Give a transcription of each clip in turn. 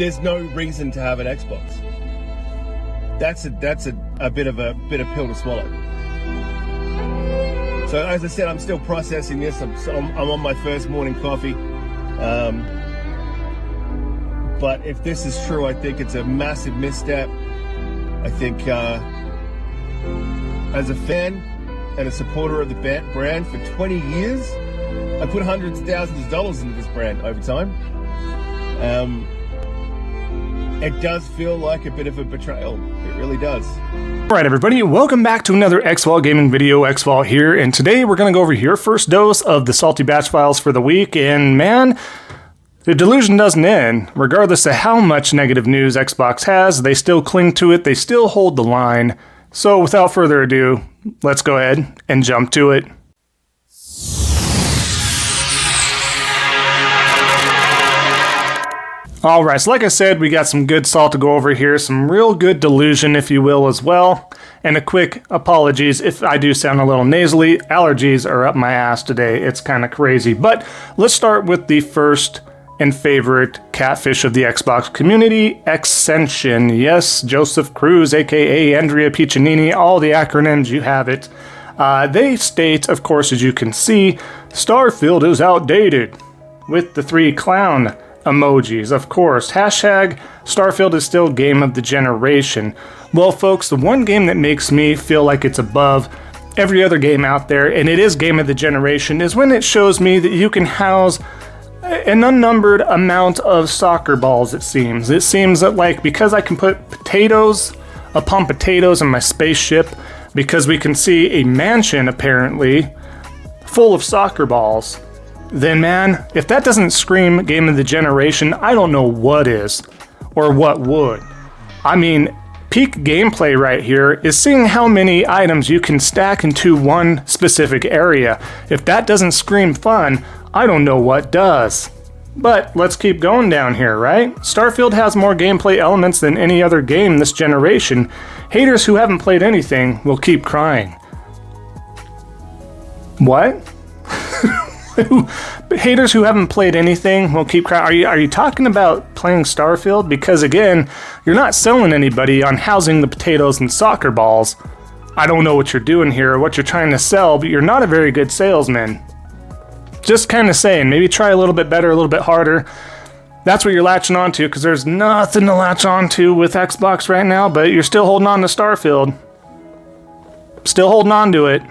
there's no reason to have an Xbox. That's a bit of pill to swallow. So as I said, I'm still processing this. I'm on my first morning coffee. But if this is true, I think it's a massive misstep. I think as a fan and a supporter of the brand for 20 years, I put hundreds of thousands of dollars into this brand over time. It does feel like a bit of a betrayal. It really does. Alright everybody, welcome back to another Xvault gaming video. Xvault here, and today we're going to go over your first dose of the salty batch files for the week, and man, the delusion doesn't end. Regardless of how much negative news Xbox has, they still cling to it, they still hold the line. So without further ado, let's go ahead and jump to it. Alright, so like I said, we got some good salt to go over here, some real good delusion, if you will, as well. And a quick apologies if I do sound a little nasally. Allergies are up my ass today. It's kind of crazy. But let's start with the first and favorite catfish of the Xbox community, Xcension. Yes, Joseph Cruz, aka Andrea Piccinini, all the acronyms, you have it. They state, of course, as you can see, Starfield is outdated, with the 3 clown emojis, of course. Hashtag Starfield is still game of the generation. Well, folks, the one game that makes me feel like it's above every other game out there, and it is game of the generation, is when it shows me that you can house an unnumbered amount of soccer balls, it seems. It seems that, like, because I can put potatoes upon potatoes in my spaceship, because we can see a mansion, apparently, full of soccer balls, then man, if that doesn't scream game of the generation, I don't know what is, or what would. I mean, peak gameplay right here is seeing how many items you can stack into one specific area. If that doesn't scream fun, I don't know what does. But let's keep going down here, right? Starfield has more gameplay elements than any other game this generation. Haters who haven't played anything will keep crying. What? Haters who haven't played anything will keep crying. Are you talking about playing Starfield? Because again, you're not selling anybody on housing the potatoes and soccer balls. I don't know what you're doing here or what you're trying to sell, but you're not a very good salesman. Just kind of saying, maybe try a little bit better, a little bit harder. That's what you're latching onto, because there's nothing to latch onto with Xbox right now, but you're still holding on to Starfield. Still holding on to it.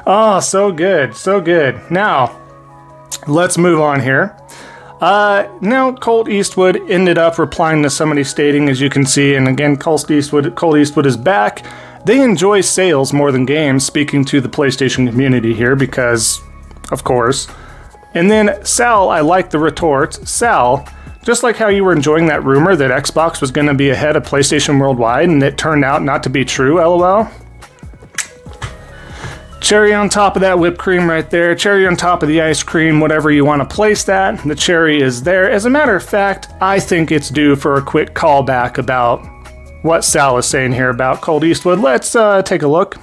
Oh, so good, so good. Now, let's move on here. Now, Colt Eastwood ended up replying to somebody stating, as you can see, and again, Colt Eastwood is back. They enjoy sales more than games, speaking to the PlayStation community here, because, of course. And then, Sal, I like the retort. Sal, just like how you were enjoying that rumor that Xbox was going to be ahead of PlayStation worldwide, and it turned out not to be true, LOL. Cherry on top of that whipped cream right there. Cherry on top of the ice cream, whatever you want to place that. The cherry is there. As a matter of fact, I think it's due for a quick callback about what Sal is saying here about Colt Eastwood. Let's take a look.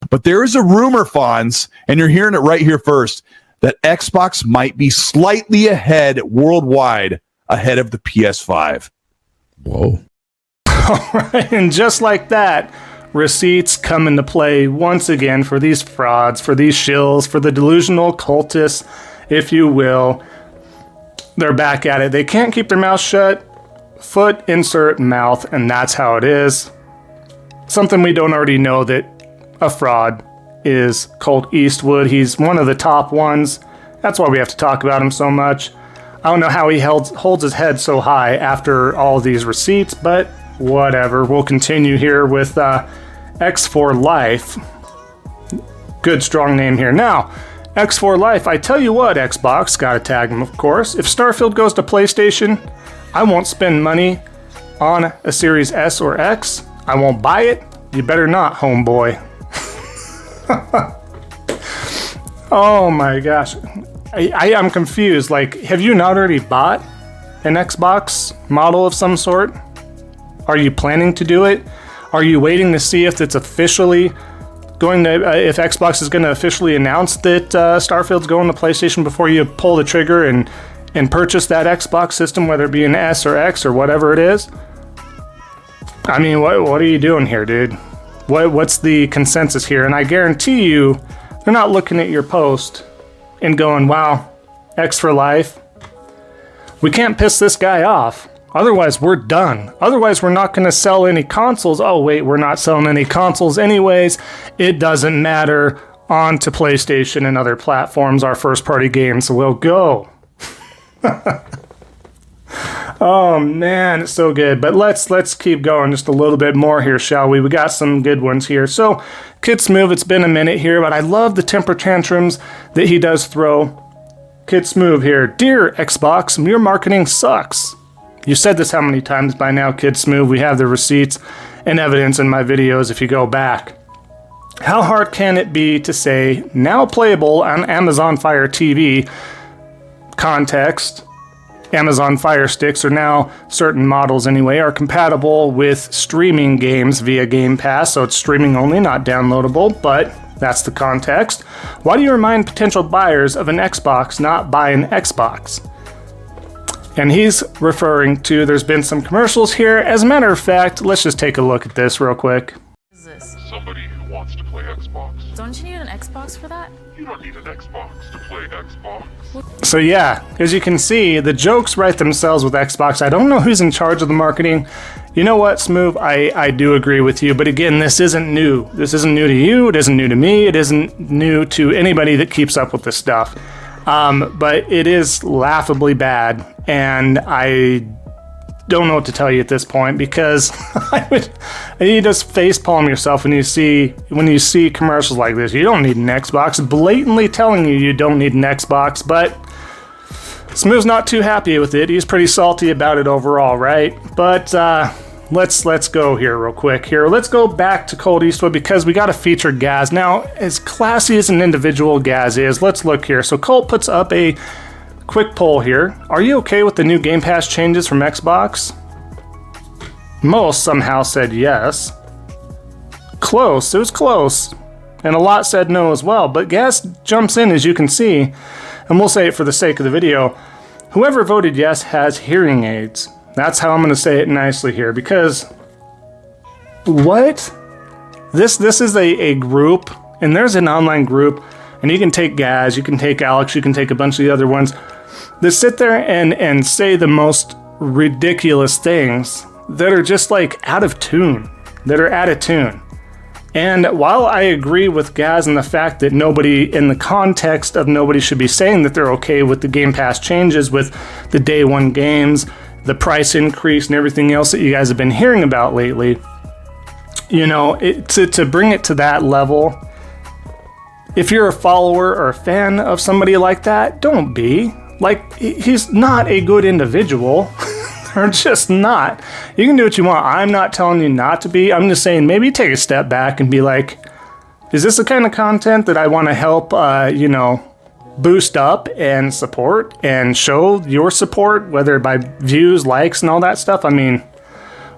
But there is a rumor, Fonz, and you're hearing it right here first, that Xbox might be slightly ahead worldwide, ahead of the PS5. Whoa. Alright, and just like that, receipts come into play once again for these frauds, for these shills, for the delusional cultists, if you will. They're back at it. They can't keep their mouth shut. Foot, insert, mouth, and that's how it is. Something we don't already know, that a fraud is Colt Eastwood. He's one of the top ones. That's why we have to talk about him so much. I don't know how he holds his head so high after all these receipts, but whatever. We'll continue here with X4 Life. Good, strong name here. Now, X4 Life, I tell you what, Xbox, gotta tag him, of course. If Starfield goes to PlayStation, I won't spend money on a Series S or X. I won't buy it. You better not, homeboy. Oh my gosh. I'm confused. Like, have you not already bought an Xbox model of some sort? Are you planning to do it? Are you waiting to see if it's officially going to if Xbox is going to officially announce that Starfield's going to PlayStation before you pull the trigger and purchase that Xbox system, whether it be an S or X or whatever it is. I mean, what are you doing here, dude? What's the consensus here? And I guarantee you, they're not looking at your post and going, wow, X for life. We can't piss this guy off. Otherwise, we're done. Otherwise, we're not going to sell any consoles. Oh, wait, we're not selling any consoles anyways. It doesn't matter. On to PlayStation and other platforms. Our first-party games will go. Oh, man, it's so good. But let's keep going just a little bit more here, shall we? We got some good ones here. So, Kid Smooth, it's been a minute here, but I love the temper tantrums that he does throw. Kid Smooth here. Dear Xbox, your marketing sucks. You said this how many times by now, Kid Smooth? We have the receipts and evidence in my videos if you go back. How hard can it be to say, now playable on Amazon Fire TV, context, Amazon Fire Sticks are now, certain models anyway, are compatible with streaming games via Game Pass, so it's streaming only, not downloadable, but that's the context. Why do you remind potential buyers of an Xbox not buy an Xbox? And he's referring to, there's been some commercials here. As a matter of fact, let's just take a look at this real quick. What is this? Somebody who wants to play Xbox. Don't you need an Xbox for that? You don't need an Xbox to play Xbox. So yeah, as you can see, the jokes write themselves with Xbox. I don't know who's in charge of the marketing. You know what, Smooth? I do agree with you. But again, this isn't new. This isn't new to you. It isn't new to me. It isn't new to anybody that keeps up with this stuff. But it is laughably bad, and I don't know what to tell you at this point, because you just facepalm yourself when you see commercials like this. You don't need an Xbox, blatantly telling you don't need an Xbox, but Smooth's not too happy with it. He's pretty salty about it overall, right? But let's go here real quick here. Let's go back to Colt Eastwood, because we got to feature Gaz. Now, as classy as an individual Gaz is, let's look here. So Colt puts up a quick poll here. Are you okay with the new Game Pass changes from Xbox? Most somehow said yes. Close. It was close. And a lot said no as well. But Gaz jumps in, as you can see, and we'll say it for the sake of the video. Whoever voted yes has hearing aids. That's how I'm going to say it nicely here, because what? This is a group, and there's an online group, and you can take Gaz, you can take Alex, you can take a bunch of the other ones that sit there and say the most ridiculous things that are just like out of tune, And while I agree with Gaz in the fact that nobody, in the context of nobody should be saying that they're okay with the Game Pass changes, with the day one games, the price increase, and everything else that you guys have been hearing about lately, you know, to bring it to that level, if you're a follower or a fan of somebody like that, don't be. Like, he's not a good individual. They're just not. You can do what you want. I'm not telling you not to be. I'm just saying maybe take a step back and be like, is this the kind of content that I want to help, boost up and support and show your support, whether by views, likes, and all that stuff? I mean,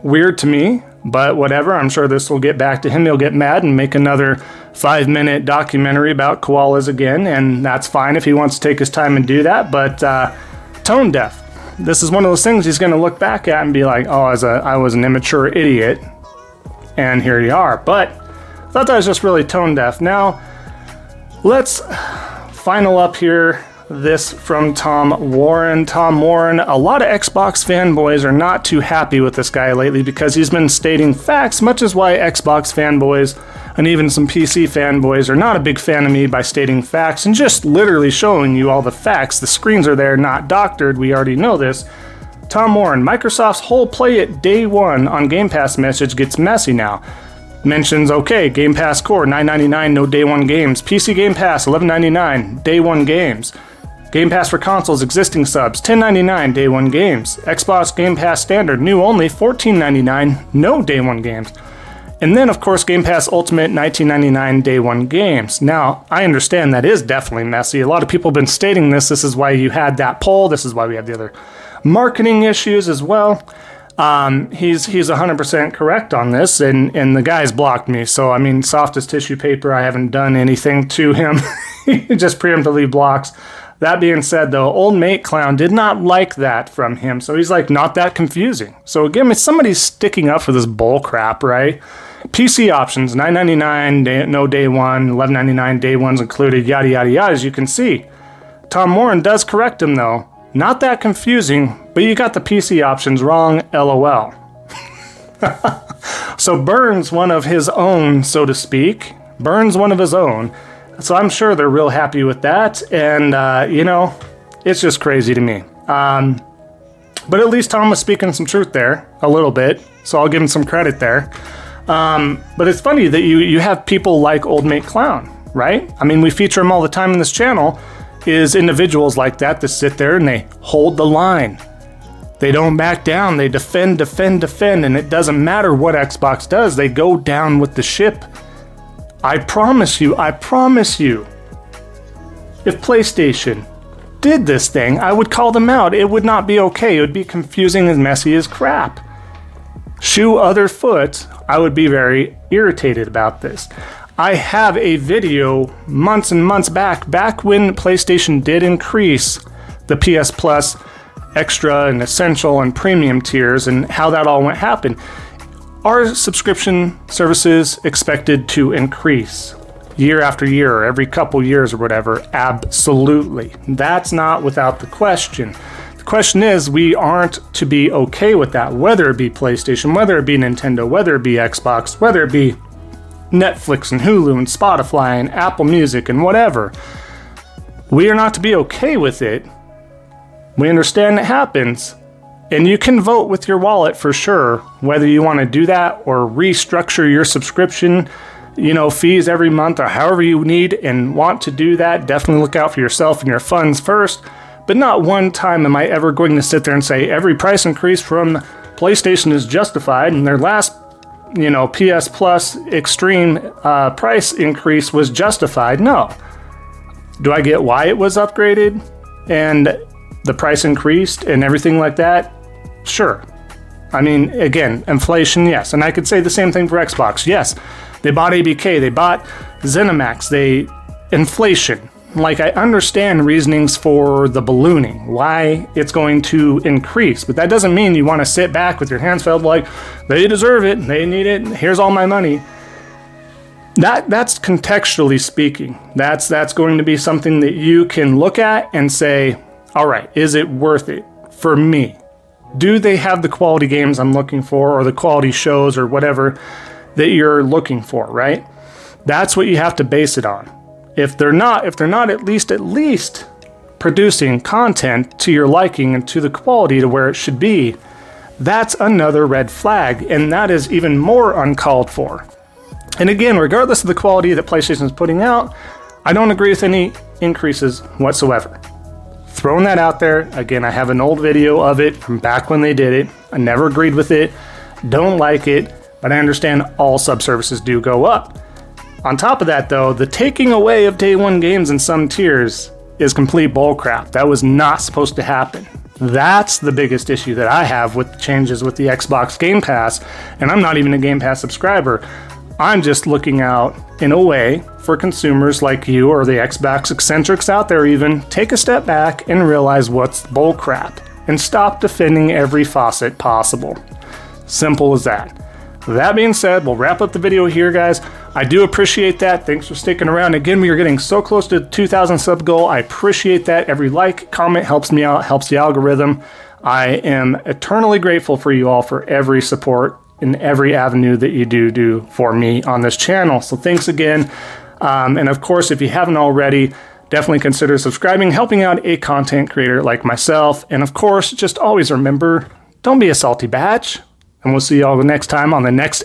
weird to me, but whatever. I'm sure this will get back to him. He'll get mad and make another 5-minute documentary about koalas again, and that's fine if he wants to take his time and do that, but tone deaf. This is one of those things he's going to look back at and be like, oh, I was an immature idiot, and here you are. But I thought that was just really tone deaf. Now, let's final up here this from Tom Warren. Tom Warren, a lot of Xbox fanboys are not too happy with this guy lately because he's been stating facts, much as why Xbox fanboys and even some PC fanboys are not a big fan of me by stating facts and just literally showing you all the facts. The screens are there, not doctored. We already know this. Tom Warren, Microsoft's whole play it day one on Game Pass message gets messy now. Mentions, okay, Game Pass Core, $9.99, no day one games. PC Game Pass, $11.99, day one games. Game Pass for consoles, existing subs, $10.99, day one games. Xbox Game Pass Standard, new only, $14.99, no day one games. And then, of course, Game Pass Ultimate, $19.99, day one games. Now, I understand that is definitely messy. A lot of people have been stating this. This is why you had that poll. This is why we have the other marketing issues as well. He's 100% correct on this, and the guy's blocked me. So, I mean, soft as tissue paper, I haven't done anything to him. He just preemptively blocks. That being said, though, Old Mate Clown did not like that from him. So he's like, not that confusing. So again, if somebody's sticking up for this bull crap, right? PC options, $9.99, no day one, $11.99, day one's included, yada, yada, yada, as you can see. Tom Moran does correct him, though. Not that confusing, but you got the PC options wrong, LOL. So Burns, one of his own, so to speak. Burns, one of his own. So I'm sure they're real happy with that. And, it's just crazy to me. But at least Tom was speaking some truth there, a little bit. So I'll give him some credit there. But it's funny that you have people like Old Mate Clown, right? I mean, we feature him all the time in this channel. Is individuals like that sit there and they hold the line. They don't back down. They defend, and it doesn't matter what Xbox does. They go down with the ship. I promise you, if PlayStation did this thing, I would call them out. It would not be okay. It would be confusing and messy as crap. Shoe other foot, I would be very irritated about this. I have a video months and months back when PlayStation did increase the PS Plus Extra and Essential and Premium tiers and how that all happened. Are subscription services expected to increase year after year or every couple years or whatever? Absolutely. That's not without the question. The question is, we aren't to be okay with that, whether it be PlayStation, whether it be Nintendo, whether it be Xbox, whether it be Netflix and Hulu and Spotify and Apple Music and whatever. We are not to be okay with it. We understand it happens. And you can vote with your wallet for sure, whether you want to do that or restructure your subscription, fees every month or however you need and want to do that. Definitely look out for yourself and your funds first. But not one time am I ever going to sit there and say every price increase from PlayStation is justified and their last PS Plus Extreme price increase was justified. No. Do I get why it was upgraded and the price increased and everything like that? Sure. I mean, again, inflation, yes. And I could say the same thing for Xbox. Yes, they bought ABK, they bought ZeniMax, inflation. Like, I understand reasonings for the ballooning, why it's going to increase, but that doesn't mean you want to sit back with your hands filled like, they deserve it, they need it, here's all my money. That's contextually speaking. That's going to be something that you can look at and say, all right, is it worth it for me? Do they have the quality games I'm looking for or the quality shows or whatever that you're looking for, right? That's what you have to base it on. If they're not at least producing content to your liking and to the quality to where it should be, that's another red flag, and that is even more uncalled for. And again, regardless of the quality that PlayStation is putting out, I don't agree with any increases whatsoever. Throwing that out there, again, I have an old video of it from back when they did it. I never agreed with it, don't like it, but I understand all subservices do go up. On top of that, though, the taking away of day one games in some tiers is complete bullcrap. That was not supposed to happen. That's the biggest issue that I have with changes with the Xbox Game Pass, and I'm not even a Game Pass subscriber. I'm just looking out in a way for consumers like you or the Xbox eccentrics out there even, take a step back and realize what's bullcrap and stop defending every faucet possible. Simple as that. That being said, we'll wrap up the video here, guys. I do appreciate that. Thanks for sticking around. Again, we are getting so close to the 2,000 sub goal. I appreciate that. Every like, comment helps me out, helps the algorithm. I am eternally grateful for you all for every support in every avenue that you do for me on this channel. So thanks again. And of course, if you haven't already, definitely consider subscribing, helping out a content creator like myself. And of course, just always remember, don't be a salty batch. And we'll see you all next time on the next